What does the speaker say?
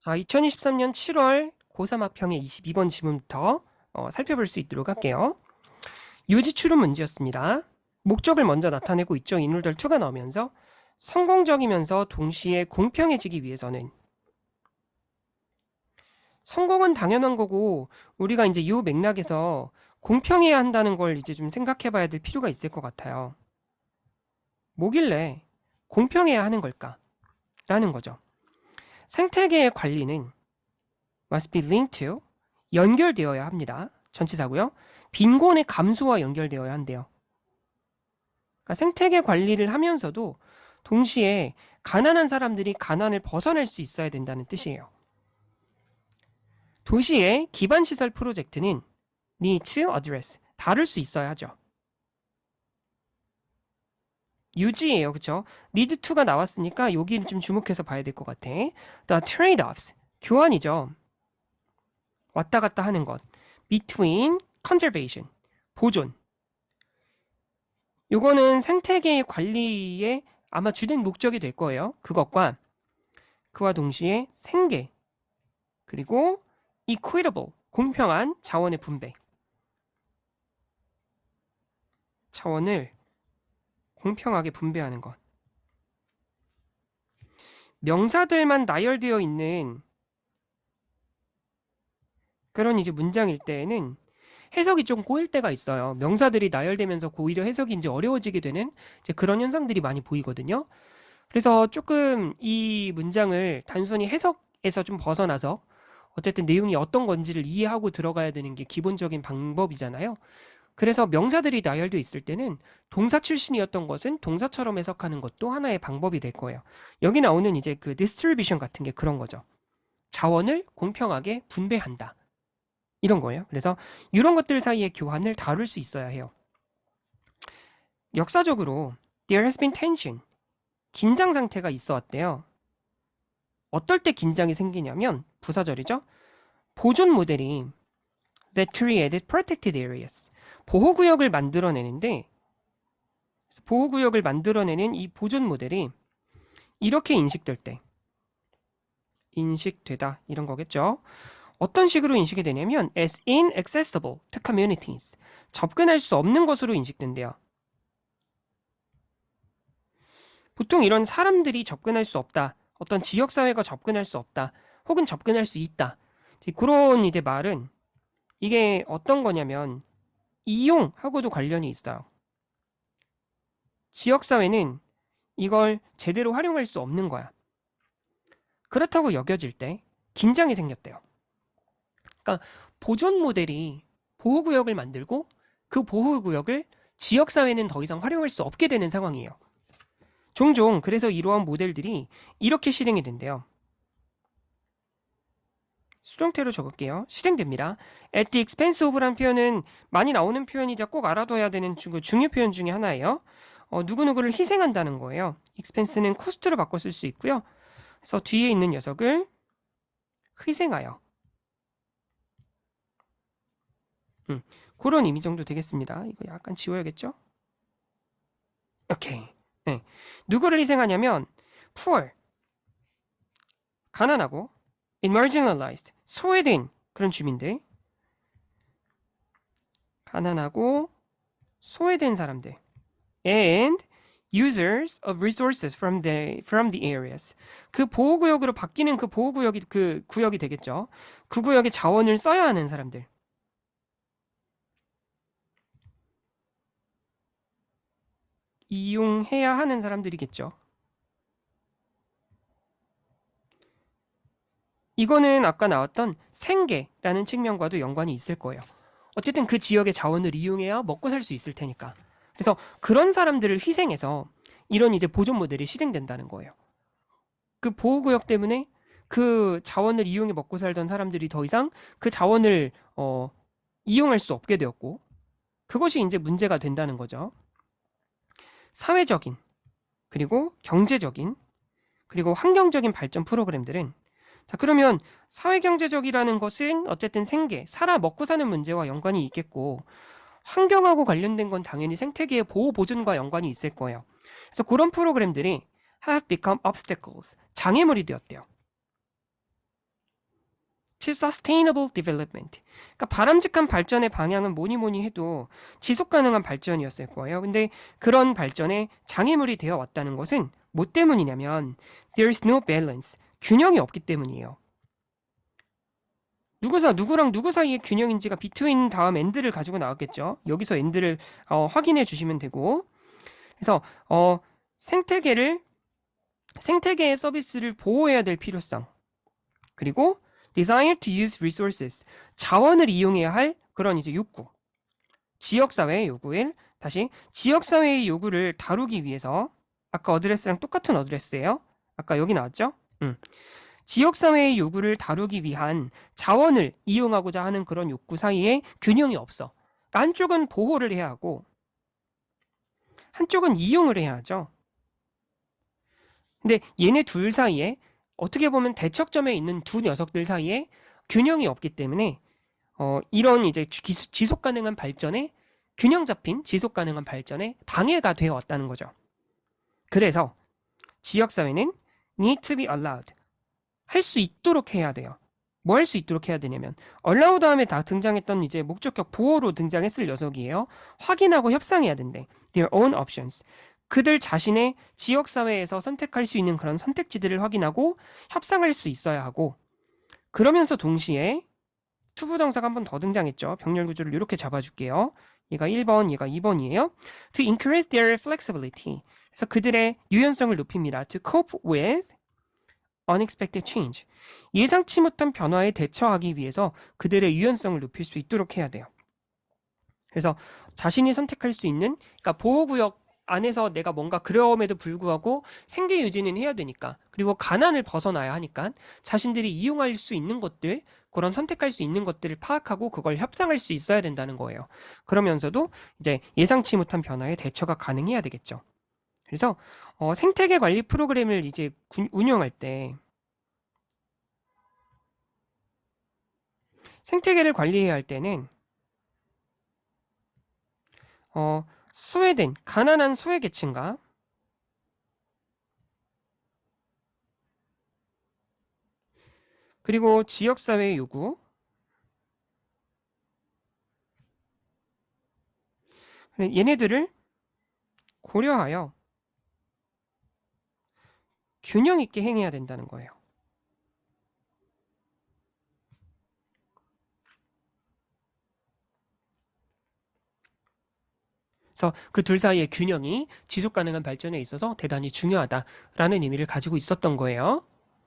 자, 2023년 7월 고3 학평의 22번 지문부터 살펴볼 수 있도록 할게요. 요지추론 문제였습니다. 목적을 먼저 나타내고 있죠. 인물들2가 나오면서 성공적이면서 동시에 공평해지기 위해서는 성공은 당연한 거고 우리가 이제 이 맥락에서 공평해야 한다는 걸 이제 좀 생각해 봐야 될 필요가 있을 것 같아요. 뭐길래 공평해야 하는 걸까? 라는 거죠. 생태계의 관리는 must be linked to 연결되어야 합니다. 전치사고요. 빈곤의 감소와 연결되어야 한대요. 그러니까 생태계 관리를 하면서도 동시에 가난한 사람들이 가난을 벗어날 수 있어야 된다는 뜻이에요. 도시의 기반시설 프로젝트는 need to address 다룰 수 있어야 하죠. 유지예요. 그쵸? need to가 나왔으니까 여기를 좀 주목해서 봐야 될 것 같아. The trade-offs 교환이죠. 왔다 갔다 하는 것. between conservation 보존. 요거는 생태계 관리의 아마 주된 목적이 될 거예요. 그것과 그와 동시에 생계 그리고 equitable 공평한 자원의 분배. 자원을 공평하게 분배하는 것. 명사들만 나열되어 있는 그런 이제 문장일 때에는 해석이 좀 꼬일 때가 있어요. 명사들이 나열되면서 오히려 해석이 이제 어려워지게 되는 이제 그런 현상들이 많이 보이거든요. 그래서 조금 이 문장을 단순히 해석에서 좀 벗어나서 어쨌든 내용이 어떤 건지를 이해하고 들어가야 되는 게 기본적인 방법이잖아요. 그래서 명사들이 나열되어 있을 때는 동사 출신이었던 것은 동사처럼 해석하는 것도 하나의 방법이 될 거예요. 여기 나오는 이제 그 distribution 같은 게 그런 거죠. 자원을 공평하게 분배한다. 이런 거예요. 그래서 이런 것들 사이의 교환을 다룰 수 있어야 해요. 역사적으로 there has been tension 긴장 상태가 있어 왔대요. 어떨 때 긴장이 생기냐면 부사절이죠. 보존 모델이 that created protected areas 보호구역을 만들어내는데 보호구역을 만들어내는 이 보존 모델이 이렇게 인식될 때 인식되다 이런 거겠죠. 어떤 식으로 인식이 되냐면 as inaccessible to communities 접근할 수 없는 것으로 인식된대요. 보통 이런 사람들이 접근할 수 없다. 어떤 지역사회가 접근할 수 없다. 혹은 접근할 수 있다. 그런 이제 말은 이게 어떤 거냐면 이용하고도 관련이 있어요. 지역사회는 이걸 제대로 활용할 수 없는 거야. 그렇다고 여겨질 때 긴장이 생겼대요. 그러니까 보존 모델이 보호구역을 만들고 그 보호구역을 지역사회는 더 이상 활용할 수 없게 되는 상황이에요. 종종 그래서 이러한 모델들이 이렇게 실행이 된대요. 수동태로 적을게요. 실행됩니다. at the expense of라는 표현은 많이 나오는 표현이자 꼭 알아둬야 되는 중요 표현 중에 하나예요. 누구누구를 희생한다는 거예요. expense는 코스트로 바꿔 쓸 수 있고요. 그래서 뒤에 있는 녀석을 희생하여 그런 의미 정도 되겠습니다. 이거 약간 지워야겠죠? 오케이. 네. 누구를 희생하냐면 poor 가난하고 marginalized 소외된 그런 주민들 가난하고 소외된 사람들 and users of resources from the areas 그 보호구역으로 바뀌는 그 보호구역이 그 구역이 되겠죠. 그 구역의 자원을 써야 하는 사람들 이용해야 하는 사람들이겠죠. 이거는 아까 나왔던 생계라는 측면과도 연관이 있을 거예요. 어쨌든 그 지역의 자원을 이용해야 먹고 살 수 있을 테니까. 그래서 그런 사람들을 희생해서 이런 이제 보존 모델이 실행된다는 거예요. 그 보호구역 때문에 그 자원을 이용해 먹고 살던 사람들이 더 이상 그 자원을 이용할 수 없게 되었고 그것이 이제 문제가 된다는 거죠. 사회적인 그리고 경제적인 그리고 환경적인 발전 프로그램들은 자 그러면 사회경제적이라는 것은 어쨌든 생계, 살아 먹고 사는 문제와 연관이 있겠고 환경하고 관련된 건 당연히 생태계의 보호 보존과 연관이 있을 거예요. 그래서 그런 프로그램들이 have become obstacles, 장애물이 되었대요. to sustainable development. 그러니까 바람직한 발전의 방향은 뭐니 뭐니 해도 지속 가능한 발전이었을 거예요. 근데 그런 발전에 장애물이 되어 왔다는 것은 뭐 때문이냐면 there is no balance. 균형이 없기 때문이에요. 누구랑 누구 사이의 균형인지가 between 다음 and를 가지고 나왔겠죠. 여기서 and를 확인해 주시면 되고. 그래서 생태계의 서비스를 보호해야 될 필요성. 그리고 desire to use resources. 자원을 이용해야 할 그런 이제 욕구. 지역사회의 요구일. 다시 지역사회의 요구를 다루기 위해서 아까 어드레스랑 똑같은 어드레스예요. 아까 여기 나왔죠? 지역사회의 요구를 다루기 위한 자원을 이용하고자 하는 그런 욕구 사이에 균형이 없어. 그러니까 한쪽은 보호를 해야 하고 한쪽은 이용을 해야 하죠. 근데 얘네 둘 사이에 어떻게 보면 대척점에 있는 두 녀석들 사이에 균형이 없기 때문에 이런 이제 지속 가능한 발전에 균형 잡힌 지속 가능한 발전에 방해가 되어 왔다는 거죠. 그래서 지역사회는 need to be allowed. 할 수 있도록 해야 돼요. 뭐 할 수 있도록 해야 되냐면 allow 다음에 다 등장했던 이제 목적격 보호로 등장했을 녀석이에요. 확인하고 협상해야 된대. Their own options. 그들 자신의 지역사회에서 선택할 수 있는 그런 선택지들을 확인하고 협상할 수 있어야 하고 그러면서 동시에 투부정사가 한 번 더 등장했죠. 병렬 구조를 이렇게 잡아줄게요. 얘가 1번, 얘가 2번이에요. To increase their flexibility. 그래서 그들의 유연성을 높입니다. To cope with unexpected change. 예상치 못한 변화에 대처하기 위해서 그들의 유연성을 높일 수 있도록 해야 돼요. 그래서 자신이 선택할 수 있는, 그러니까 보호구역 안에서 내가 뭔가 그럼에도 불구하고 생계 유지는 해야 되니까, 그리고 가난을 벗어나야 하니까 자신들이 이용할 수 있는 것들, 그런 선택할 수 있는 것들을 파악하고 그걸 협상할 수 있어야 된다는 거예요. 그러면서도 이제 예상치 못한 변화에 대처가 가능해야 되겠죠. 그래서 생태계 관리 프로그램을 이제 운영할 때 생태계를 관리해야 할 때는 소외된 가난한 소외계층과 그리고 지역사회의 요구 얘네들을 고려하여 균형 있게 행해야 된다는 거예요. 그래서 그 둘 사이의 균형이 지속 가능한 발전에 있어서 대단히 중요하다라는 의미를 가지고 있었던 거예요.